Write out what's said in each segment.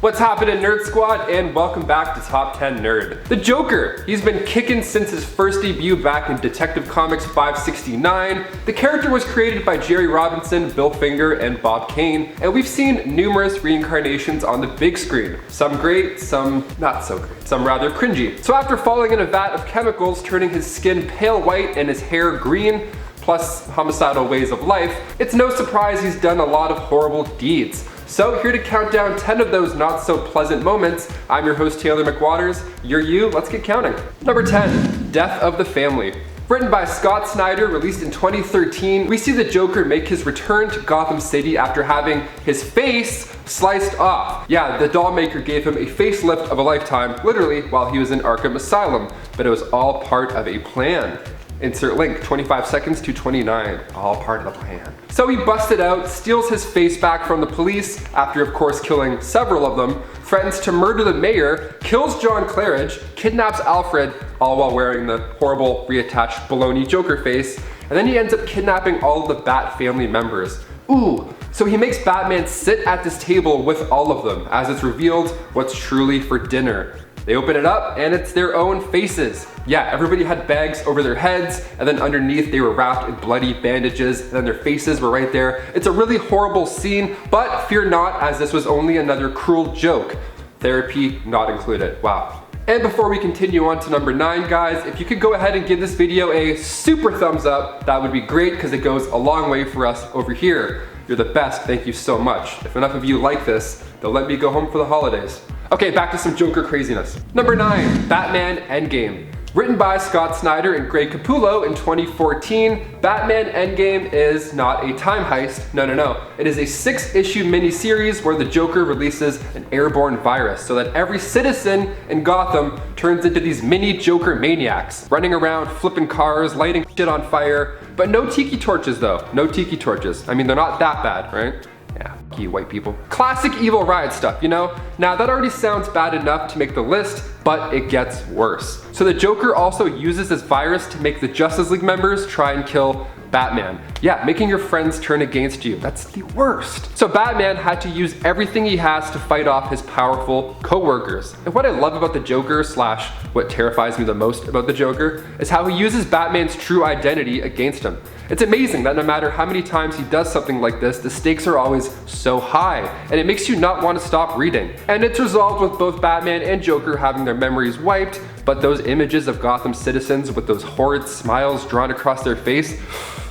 What's happening, Nerd Squad, and welcome back to Top 10 Nerd. The Joker, he's been kicking since his first debut back in Detective Comics 569. The character was created by Jerry Robinson, Bill Finger, and Bob Kane, and we've seen numerous reincarnations on the big screen. Some great, some not so great, some rather cringy. So after falling in a vat of chemicals, turning his skin pale white and his hair green, plus homicidal ways of life, it's no surprise he's done a lot of horrible deeds. So here to count down 10 of those not so pleasant moments, I'm your host Taylor McWatters. You're you, let's get counting. Number 10, Death of the Family. Written by Scott Snyder, released in 2013, we see the Joker make his return to Gotham City after having his face sliced off. Yeah, the doll maker gave him a facelift of a lifetime, literally, while he was in Arkham Asylum, but it was all part of a plan. Insert link, 25 seconds to 29, all part of the plan. So he busted out, steals his face back from the police, after of course killing several of them, threatens to murder the mayor, kills John Claridge, kidnaps Alfred, all while wearing the horrible reattached baloney Joker face, and then he ends up kidnapping all of the Bat family members. Ooh, so he makes Batman sit at this table with all of them, as it's revealed what's truly for dinner. They open it up and it's their own faces. Yeah, everybody had bags over their heads, and then underneath they were wrapped in bloody bandages, and then their faces were right there. It's a really horrible scene, but fear not, as this was only another cruel joke. Therapy not included. Wow. And before we continue on to number 9, guys, if you could go ahead and give this video a super thumbs up, that would be great because it goes a long way for us over here. You're the best, thank you so much. If enough of you like this, they'll let me go home for the holidays. Okay, back to some Joker craziness. Number 9, Batman Endgame. Written by Scott Snyder and Greg Capullo in 2014, Batman Endgame is not a time heist. No. It is a 6-issue miniseries where the Joker releases an airborne virus so that every citizen in Gotham turns into these mini Joker maniacs, running around, flipping cars, lighting shit on fire. But no tiki torches though, no tiki torches. I mean, they're not that bad, right? Yeah, you white people. Classic evil riot stuff, you know? Now that already sounds bad enough to make the list, but it gets worse. So the Joker also uses this virus to make the Justice League members try and kill Batman. Yeah, making your friends turn against you. That's the worst. So Batman had to use everything he has to fight off his powerful co-workers. And what I love about the Joker, slash what terrifies me the most about the Joker, is how he uses Batman's true identity against him. It's amazing that no matter how many times he does something like this, the stakes are always so high, and it makes you not want to stop reading. And it's resolved with both Batman and Joker having their memories wiped, but those images of Gotham citizens with those horrid smiles drawn across their face,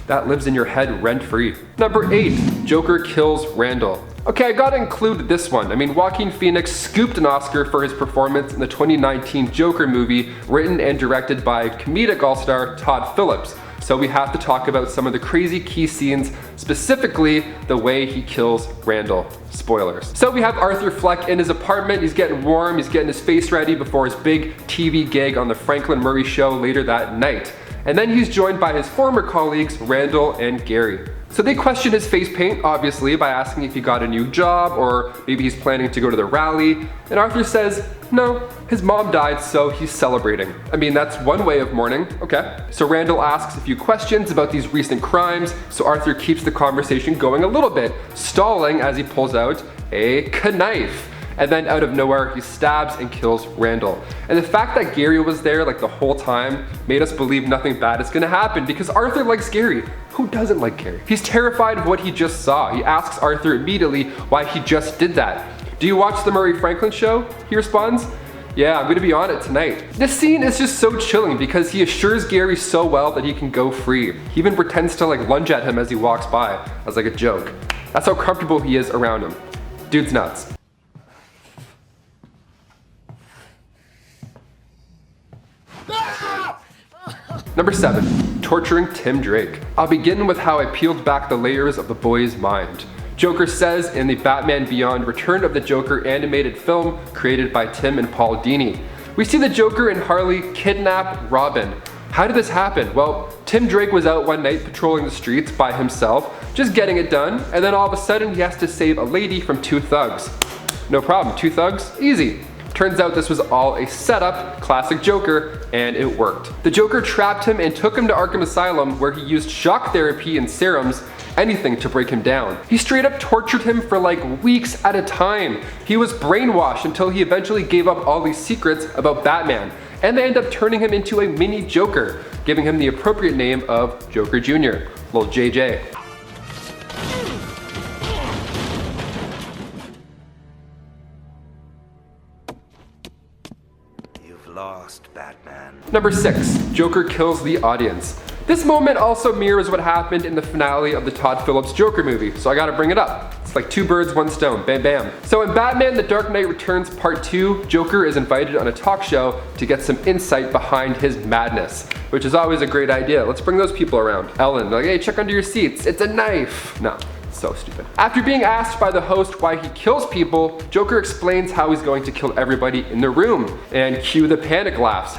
that lives in your head rent-free. Number 8, Joker kills Randall. Okay, I gotta include this one. I mean, Joaquin Phoenix scooped an Oscar for his performance in the 2019 Joker movie, written and directed by comedic all-star Todd Phillips. So we have to talk about some of the crazy key scenes, specifically the way he kills Randall. Spoilers. So we have Arthur Fleck in his apartment. He's getting warm, he's getting his face ready before his big TV gig on the Franklin Murray show later that night. And then he's joined by his former colleagues, Randall and Gary. So they question his face paint, obviously, by asking if he got a new job or maybe he's planning to go to the rally. And Arthur says, no, his mom died, so he's celebrating. I mean, that's one way of mourning, okay. So Randall asks a few questions about these recent crimes, so Arthur keeps the conversation going a little bit, stalling as he pulls out a knife. And then out of nowhere, he stabs and kills Randall. And the fact that Gary was there like the whole time made us believe nothing bad is gonna happen because Arthur likes Gary. Who doesn't like Gary? He's terrified of what he just saw. He asks Arthur immediately why he just did that. Do you watch the Murray Franklin show? He responds, yeah, I'm gonna be on it tonight. This scene is just so chilling because he assures Gary so well that he can go free. He even pretends to like lunge at him as he walks by as like a joke. That's how comfortable he is around him. Dude's nuts. Number 7, torturing Tim Drake. I'll begin with how I peeled back the layers of the boy's mind. Joker says in the Batman Beyond Return of the Joker animated film created by Tim and Paul Dini. We see the Joker and Harley kidnap Robin. How did this happen? Well, Tim Drake was out one night patrolling the streets by himself, just getting it done, and then all of a sudden he has to save a lady from 2 thugs. No problem, 2 thugs? Easy. Turns out this was all a setup, classic Joker, and it worked. The Joker trapped him and took him to Arkham Asylum where he used shock therapy and serums, anything to break him down. He straight up tortured him for like weeks at a time. He was brainwashed until he eventually gave up all these secrets about Batman. And they end up turning him into a mini Joker, giving him the appropriate name of Joker Jr., little JJ. You've lost, Batman. Number 6, Joker kills the audience. This moment also mirrors what happened in the finale of the Todd Phillips Joker movie, so I gotta bring it up. It's like 2 birds, 1 stone, bam bam. So in Batman The Dark Knight Returns Part 2, Joker is invited on a talk show to get some insight behind his madness, which is always a great idea. Let's bring those people around. Ellen, like, hey, check under your seats, it's a knife. No. So stupid. After being asked by the host why he kills people, Joker explains how he's going to kill everybody in the room. And cue the panic laughs.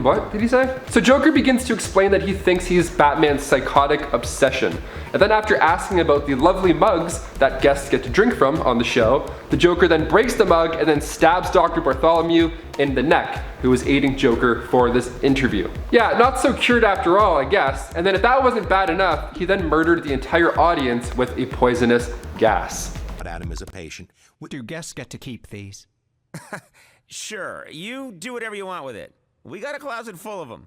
What did he say? So Joker begins to explain that he thinks he's Batman's psychotic obsession. And then after asking about the lovely mugs that guests get to drink from on the show, the Joker then breaks the mug and then stabs Dr. Bartholomew in the neck, who was aiding Joker for this interview. Yeah, not so cured after all, I guess. And then if that wasn't bad enough, he then murdered the entire audience with a poisonous gas. Adam is a patient. Do guests get to keep these? Sure, you do whatever you want with it. We got a closet full of them.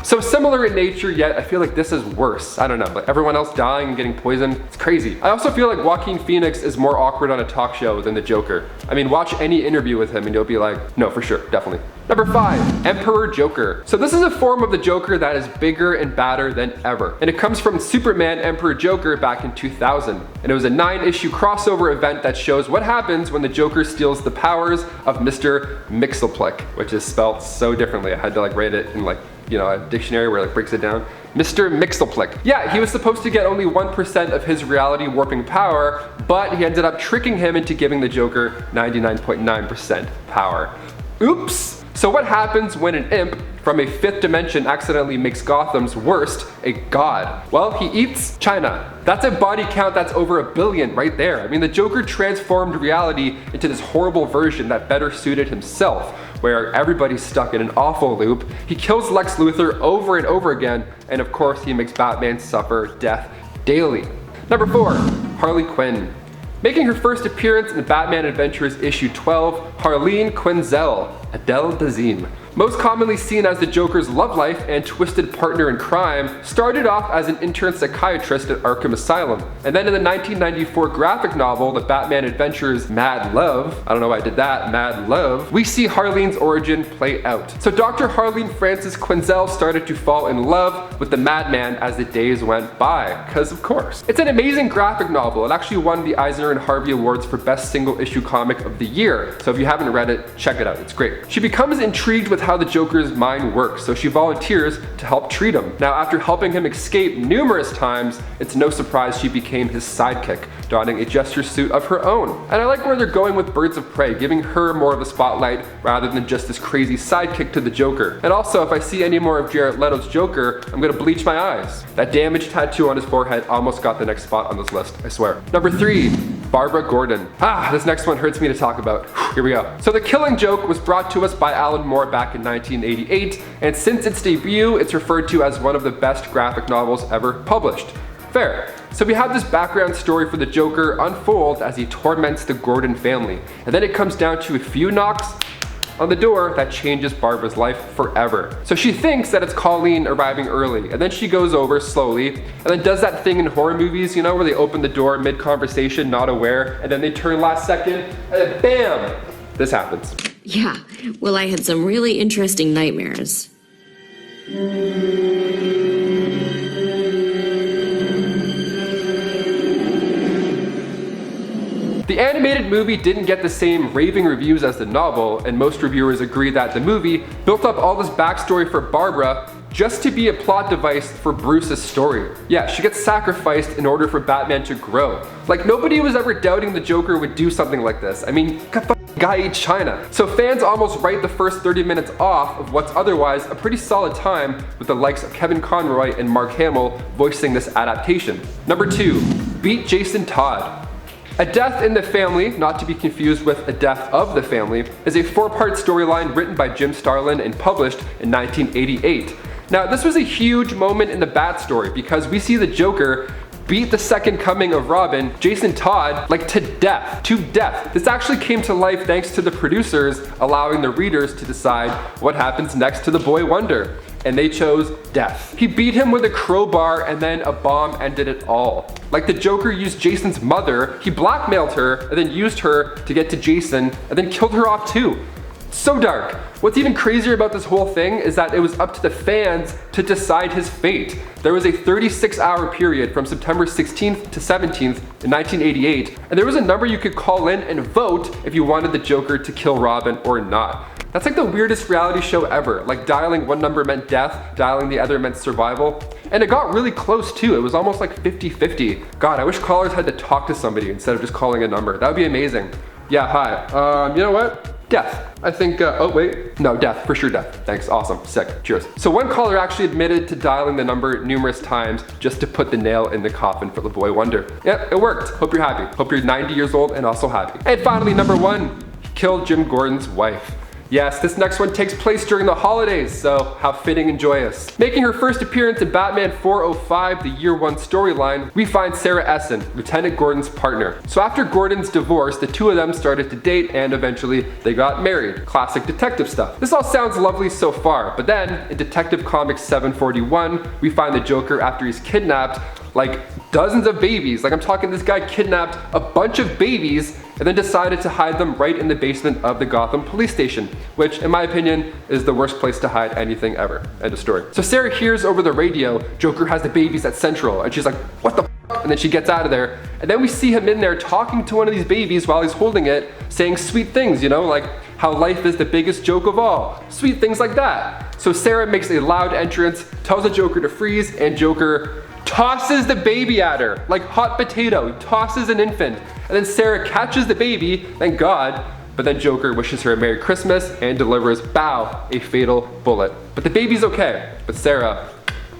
So similar in nature, yet I feel like this is worse. I don't know, like everyone else dying and getting poisoned, it's crazy. I also feel like Joaquin Phoenix is more awkward on a talk show than the Joker. I mean, watch any interview with him and you'll be like, no, for sure, definitely. Number 5, Emperor Joker. So this is a form of the Joker that is bigger and badder than ever. And it comes from Superman Emperor Joker back in 2000. And it was a 9-issue crossover event that shows what happens when the Joker steals the powers of Mr. Mxyzptlk, which is spelled so differently. I had to like write it in like, you know, a dictionary where it like breaks it down. Mr. Mxyzptlk. Yeah, he was supposed to get only 1% of his reality warping power, but he ended up tricking him into giving the Joker 99.9% power. Oops! So what happens when an imp from a 5th dimension accidentally makes Gotham's worst a god? Well, he eats China. That's a body count that's over 1 billion right there. I mean, the Joker transformed reality into this horrible version that better suited himself, where everybody's stuck in an awful loop. He kills Lex Luthor over and over again, and of course he makes Batman suffer death daily. Number 4, Harley Quinn. Making her first appearance in Batman Adventures issue 12, Harleen Quinzel, Adele Dazeem. Most commonly seen as the Joker's love life and twisted partner in crime, started off as an intern psychiatrist at Arkham Asylum. And then in the 1994 graphic novel, The Batman Adventures Mad Love, I don't know why I did that, Mad Love, we see Harleen's origin play out. So Dr. Harleen Frances Quinzel started to fall in love with the Madman as the days went by, because of course. It's an amazing graphic novel. It actually won the Eisner and Harvey Awards for Best Single Issue Comic of the Year. So if you haven't read it, check it out, it's great. She becomes intrigued with how the Joker's mind works, so she volunteers to help treat him. Now, after helping him escape numerous times, it's no surprise she became his sidekick, donning a jester suit of her own. And I like where they're going with Birds of Prey, giving her more of a spotlight rather than just this crazy sidekick to the Joker. And also, if I see any more of Jared Leto's Joker, I'm gonna bleach my eyes. That damaged tattoo on his forehead almost got the next spot on this list, I swear. Number 3, Barbara Gordon. This next one hurts me to talk about. Here we go. So The Killing Joke was brought to us by Alan Moore back in 1988, and since its debut, it's referred to as one of the best graphic novels ever published. Fair. So we have this background story for the Joker unfold as he torments the Gordon family, and then it comes down to a few knocks on the door that changes Barbara's life forever. So she thinks that it's Colleen arriving early, and then she goes over slowly, and then does that thing in horror movies, you know, where they open the door mid-conversation, not aware, and then they turn last second, and then bam! This happens. Yeah, well, I had some really interesting nightmares. The animated movie didn't get the same raving reviews as the novel, and most reviewers agree that the movie built up all this backstory for Barbara just to be a plot device for Bruce's story. Yeah, she gets sacrificed in order for Batman to grow. Like, nobody was ever doubting the Joker would do something like this. I mean, guy eats China. So fans almost write the first 30 minutes off of what's otherwise a pretty solid time with the likes of Kevin Conroy and Mark Hamill voicing this adaptation. Number 2, beat Jason Todd. A Death in the Family, not to be confused with A Death of the Family, is a 4-part storyline written by Jim Starlin and published in 1988. Now, this was a huge moment in the Bat story because we see the Joker beat the second coming of Robin, Jason Todd, like to death. This actually came to life thanks to the producers allowing the readers to decide what happens next to the Boy Wonder. And they chose death. He beat him with a crowbar and then a bomb ended it all. Like the Joker used Jason's mother, he blackmailed her and then used her to get to Jason and then killed her off too. So dark. What's even crazier about this whole thing is that it was up to the fans to decide his fate. There was a 36-hour period from September 16th to 17th in 1988, and there was a number you could call in and vote if you wanted the Joker to kill Robin or not. That's like the weirdest reality show ever. Like dialing one number meant death, dialing the other meant survival. And it got really close too. It was almost like 50-50. God, I wish callers had to talk to somebody instead of just calling a number. That would be amazing. Yeah, hi. You know what? Death. I think, oh wait, no, death, for sure death. Thanks, awesome, sick, cheers. So one caller actually admitted to dialing the number numerous times just to put the nail in the coffin for the Boy Wonder. Yep, it worked. Hope you're happy. Hope you're 90 years old and also happy. And finally, number 1, he killed Jim Gordon's wife. Yes, this next one takes place during the holidays, so how fitting and joyous. Making her first appearance in Batman 405, the Year 1 storyline, we find Sarah Essen, Lieutenant Gordon's partner. So after Gordon's divorce, the two of them started to date and eventually they got married. Classic detective stuff. This all sounds lovely so far, but then in Detective Comics 741, we find the Joker after he's kidnapped like dozens of babies. Like I'm talking, this guy kidnapped a bunch of babies and then decided to hide them right in the basement of the Gotham police station, which in my opinion is the worst place to hide anything ever. End of story. So Sarah hears over the radio, Joker has the babies at Central, and she's like, what the f? And then she gets out of there, and then we see him in there talking to one of these babies while he's holding it, saying sweet things, you know, like how life is the biggest joke of all. Sweet things like that. So Sarah makes a loud entrance, tells the Joker to freeze, and Joker tosses the baby at her like hot potato. He tosses an infant, and then Sarah catches the baby, thank God, but then Joker wishes her a Merry Christmas and delivers, bow, a fatal bullet. But the baby's okay, but Sarah,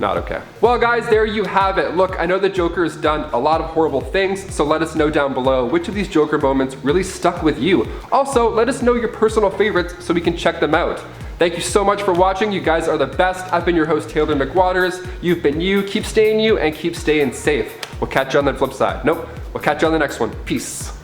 not okay. Well guys, there you have it. Look, I know the Joker has done a lot of horrible things, so let us know down below which of these Joker moments really stuck with you. Also, let us know your personal favorites so we can check them out. Thank you so much for watching. You guys are the best. I've been your host, Taylor McWatters. You've been you. Keep staying you and keep staying safe. We'll catch you on the flip side. Nope. We'll catch you on the next one. Peace.